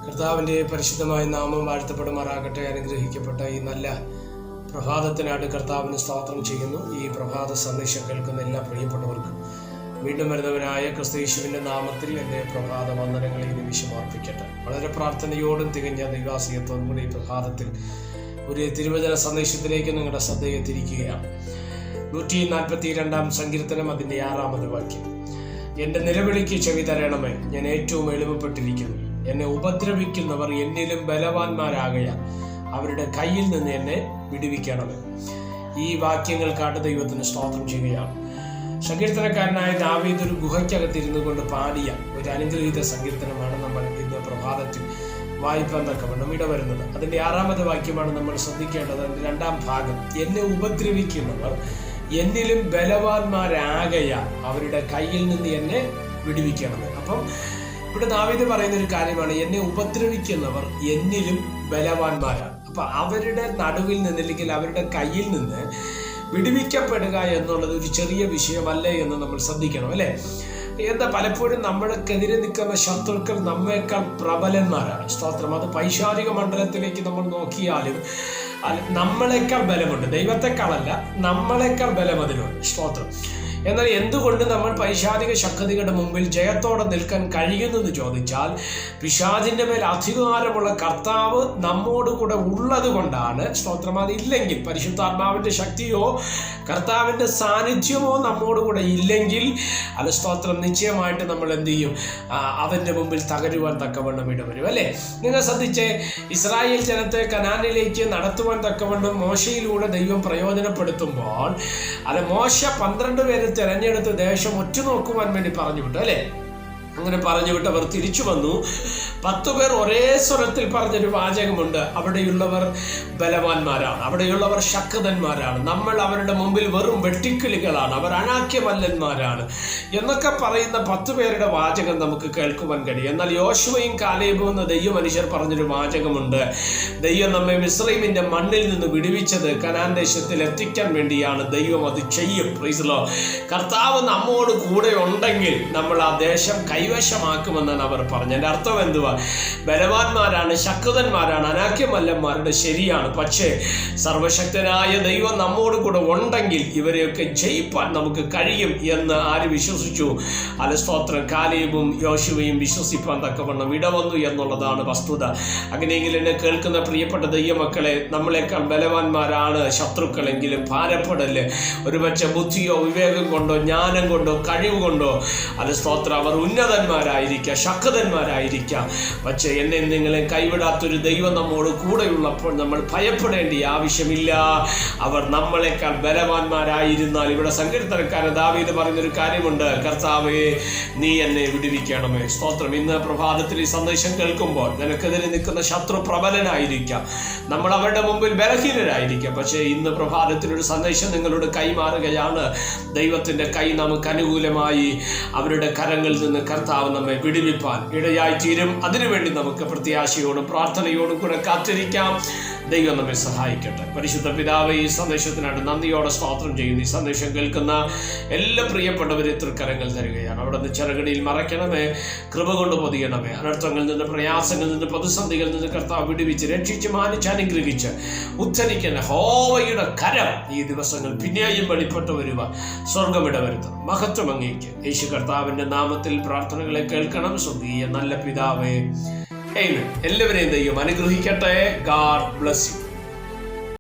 കർത്താവിൻ്റെ പരിശുദ്ധമായ നാമം വാഴ്ത്തപ്പെടുമാറാകട്ടെ. അനുഗ്രഹിക്കപ്പെട്ട ഈ നല്ല പ്രഭാതത്തിനായിട്ട് കർത്താവിന് സ്തോത്രം ചെയ്യുന്നു. ഈ പ്രഭാത സന്ദേശം കേൾക്കുന്ന എല്ലാ പ്രിയപ്പെട്ടവർക്കും വീണ്ടും വരുന്നവനായ ക്രിസ്തുയേശുവിൻ്റെ നാമത്തിൽ എൻ്റെ പ്രഭാത വന്ദനങ്ങളെ ഈ നിമിഷം അർപ്പിക്കട്ടെ. വളരെ പ്രാർത്ഥനയോടും തികഞ്ഞ ദൈവാശ്രയത്തോടും കൂടി ഈ പ്രഭാതത്തിൽ ഒരു തിരുവചന സന്ദേശത്തിലേക്ക് നിങ്ങളുടെ ശ്രദ്ധയെ തിരിക്കുകയാണ്. 142 സങ്കീർത്തനം അതിൻ്റെ 6 വാക്യം. എൻ്റെ നിലവിളിക്ക് ചെവി തരണമേ, ഞാൻ ഏറ്റവും എളിമപ്പെട്ടിരിക്കുന്നു. എന്നെ ഉപദ്രവിക്കുന്നവർ എന്നിലും ബലവാന്മാരാകയാൽ അവരുടെ കയ്യിൽ നിന്ന് എന്നെ വിടുവിക്കണമേ. ഈ വാക്യങ്ങൾക്കാട്ട് ദൈവത്തിന് സ്തോത്രം ചെയ്യുകയാണ്. സങ്കീർത്തനക്കാരനായ ദാവീദ് ഒരു ഗുഹയ്ക്കകത്തിരുന്നു കൊണ്ട് പാടിയ ഒരു അനുഗ്രഹീത സങ്കീർത്തനമാണ് നമ്മൾ ഇന്ന് പ്രഭാതത്തിൽ വായിപ്പാൻ തക്കവണ്ണം ഇടവരുന്നത്. അതിൻ്റെ 6 വാക്യമാണ് നമ്മൾ ശ്രദ്ധിക്കേണ്ടത്. അതിൻ്റെ 2 ഭാഗം, എന്നെ ഉപദ്രവിക്കുന്നവർ എന്നിലും ബലവാന്മാരാകയാൽ അവരുടെ കയ്യിൽ നിന്ന് എന്നെ വിടുവിക്കണമേ. അപ്പം ഇവിടെ ദാവീദ് പറയുന്ന ഒരു കാര്യമാണ്, എന്നെ ഉപദ്രവിക്കുന്നവർ എന്നിലും ബലവാന്മാരാണ്. അപ്പൊ അവരുടെ നടുവിൽ നിന്ന് അല്ലെങ്കിൽ അവരുടെ കയ്യിൽ നിന്ന് വിടുവിക്കപ്പെടുക എന്നുള്ളത് ഒരു ചെറിയ വിഷയമല്ല എന്ന് നമ്മൾ ശ്രദ്ധിക്കണം, അല്ലെ? എന്താ, പലപ്പോഴും നമ്മൾക്കെതിരെ നിൽക്കുന്ന ശത്രുക്കൾ നമ്മേക്കാൾ പ്രബലന്മാരാണ്. സ്തോത്രം. അത് പൈശാചിക മണ്ഡലത്തിലേക്ക് നമ്മൾ നോക്കിയാലും നമ്മളെക്കാൾ ബലമുണ്ട്. ദൈവത്തെക്കാളല്ല, നമ്മളെക്കാൾ ബലം അതിനുണ്ട്. സ്തോത്രം. എന്നാൽ എന്തുകൊണ്ട് നമ്മൾ പൈശാചിക ശക്തികളുടെ മുമ്പിൽ ജയത്തോടെ നിൽക്കാൻ കഴിയുന്നെന്ന് ചോദിച്ചാൽ, പിശാചിന്റെ മേൽ അധികാരമുള്ള കർത്താവ് നമ്മോടുകൂടെ ഉള്ളത് കൊണ്ടാണ്. സ്തോത്രം. അതില്ലെങ്കിൽ, പരിശുദ്ധാത്മാവിന്റെ ശക്തിയോ കർത്താവിന്റെ സാന്നിധ്യമോ നമ്മോടുകൂടെ ഇല്ലെങ്കിൽ അത് സ്തോത്രം നിശ്ചയമായിട്ട് നമ്മൾ എന്ത് ചെയ്യും? അവന്റെ മുമ്പിൽ തകരുവാൻ തക്കവണ്ണം ഇടവരും, അല്ലേ? നിങ്ങൾ ശ്രദ്ധിച്ചേ, ഇസ്രായേൽ ജനത്തെ കനാനിലേക്ക് നടത്തുവാൻ തക്കവണ്ണം മോശയിലൂടെ ദൈവം പ്രയോജനപ്പെടുത്തുമ്പോൾ മോശ 12 പേരെ തെരഞ്ഞെടുത്ത് ദേശം ഒറ്റുനോക്കുവാൻ വേണ്ടി പറഞ്ഞു വിട്ടു, അല്ലെ? അങ്ങനെ പറഞ്ഞു വിട്ട് അവർ തിരിച്ചു വന്നു. 10 പേർ ഒരേ സ്വരത്തിൽ പറഞ്ഞൊരു വാചകമുണ്ട്, അവിടെയുള്ളവർ ബലവാന്മാരാണ്, അവിടെയുള്ളവർ ശക്തന്മാരാണ്, നമ്മൾ അവരുടെ മുമ്പിൽ വെറും വെട്ടിക്കിളികളാണ്, അവർ അനാക്യമല്ലന്മാരാണ് എന്നൊക്കെ പറയുന്ന 10 പേരുടെ വാചകം നമുക്ക് കേൾക്കുവാൻ കഴിയും. എന്നാൽ യോശുവയും കാലേബും എന്ന ദൈവ മനുഷ്യർ പറഞ്ഞൊരു വാചകമുണ്ട്, ദൈവം നമ്മെ മിസ്രയീമിന്റെ മണ്ണിൽ നിന്ന് വിടുവിച്ചത് കനാൻ ദേശത്തിൽ എത്തിക്കാൻ വേണ്ടിയാണ്. ദൈവം അത് ചെയ്യും. Praise the Lord. കർത്താവ് നമ്മോട് കൂടെ ഉണ്ടെങ്കിൽ നമ്മൾ ആ ദേശം കൈവശമാക്കുമെന്നാണ് അവർ പറഞ്ഞത്. എൻ്റെ അർത്ഥം എന്തുവാ? ബലവാന്മാരാണ്, ശക്തന്മാരാണ്, അനാക്യമല്ലന്മാരുടെ ശരിയാണ്. പക്ഷേ സർവശക്തനായ ദൈവം നമ്മോട് കൂടെ ഉണ്ടെങ്കിൽ ഇവരെയൊക്കെ ജയിപ്പാൻ നമുക്ക് കഴിയും എന്ന് ആര് വിശ്വസിച്ചു? സ്തോത്രം. കാലേബും യോശുവയും വിശ്വസിപ്പാൻ തക്കവണ്ണം ഇടവന്നു എന്നുള്ളതാണ് വസ്തുത. അങ്ങനെയെങ്കിൽ എന്നെ കേൾക്കുന്ന പ്രിയപ്പെട്ട ദൈവമക്കളെ, നമ്മളെക്കാൾ ബലവാന്മാരാണ് ശത്രുക്കളെങ്കിലും ഭാരപ്പെടല്. ഒരുപക്ഷെ ബുദ്ധിയോ വിവേകം കൊണ്ടോ ജ്ഞാനം കൊണ്ടോ കഴിവ് കൊണ്ടോ സ്തോത്രം അവർ ഉന്നതന്മാരായിരിക്കാം, ശക്തന്മാരായിരിക്കാം. പക്ഷെ എന്നെ നിങ്ങളെ കൈവിടാത്തൊരു ദൈവം നമ്മോട് കൂടെയുള്ളപ്പോൾ നമ്മൾ ഭയപ്പെടേണ്ട ആവശ്യമില്ല. അവർ നമ്മളെക്കാൾ ബലവാന്മാരായിരുന്നാൽ, ഇവിടെ സങ്കീർത്തനക്കാരൻ ദാവീദ് പറയുന്നൊരു കാര്യമുണ്ട്, കർത്താവേ നീ എന്നെ വിടുവിക്കണമേ. സ്തോത്രം. ഇന്ന് പ്രഭാതത്തിൽ ഈ സന്ദേശം കേൾക്കുമ്പോൾ നിനക്കെതിരെ നിൽക്കുന്ന ശത്രു പ്രബലനായിരിക്കാം, നമ്മൾ അവരുടെ മുമ്പിൽ ബലഹീനരായിരിക്കാം. പക്ഷേ ഇന്ന് പ്രഭാതത്തിൽ ഒരു സന്ദേശം നിങ്ങളോട് കൈമാറുകയാണ്. ദൈവത്തിന്റെ കൈ നമുക്ക് അനുകൂലമായി അവരുടെ കരങ്ങളിൽ നിന്ന് കർത്താവ് നമ്മെ വിടുവിപ്പാൻ ഇടയായി തീരും. അതിനുവേണ്ടി നമുക്ക് പ്രത്യാശയോടും പ്രാർത്ഥനയോടും കൂടെ കാത്തിരിക്കാം. ദൈവം നമ്മെ സഹായിക്കട്ടെ. പരിശുദ്ധ പിതാവേ, ഈ സന്ദേശത്തിനായിട്ട് നന്ദിയോടെ സ്തോത്രം ചെയ്യുന്നു. ഈ സന്ദേശം കേൾക്കുന്ന എല്ലാ പ്രിയപ്പെട്ടവരെ തൃക്കരങ്ങൾ തരികയാണ്. അവിടെ നിന്ന് ചെറുകടിയിൽ മറയ്ക്കണമേ, കൃപ കൊണ്ട് പൊതിയണമേ. അനർത്ഥങ്ങളിൽ നിന്ന്, പ്രയാസങ്ങളിൽ നിന്ന്, പ്രതിസന്ധികളിൽ നിന്ന് കർത്താവ് വിടുവിച്ച് രക്ഷിച്ച് മാനിച്ച് അനുഗ്രഹിച്ച് ഉദ്ധരിക്കുന്ന യഹോവയുടെ കരം ഈ ദിവസങ്ങൾ പിന്നെയും വെളിപ്പെട്ടു വരുക. സ്വർഗമിടവരുത്തും. മഹത്വം അങ്ങേക്ക്. യേശു കർത്താവിന്റെ നാമത്തിൽ പ്രാർത്ഥനകളെ കേൾക്കണം. സ്വർഗീയ നല്ല പിതാവേ, ആമേൻ. എല്ലാവരെയും ദൈവം അനുഗ്രഹിക്കട്ടെ. God bless you.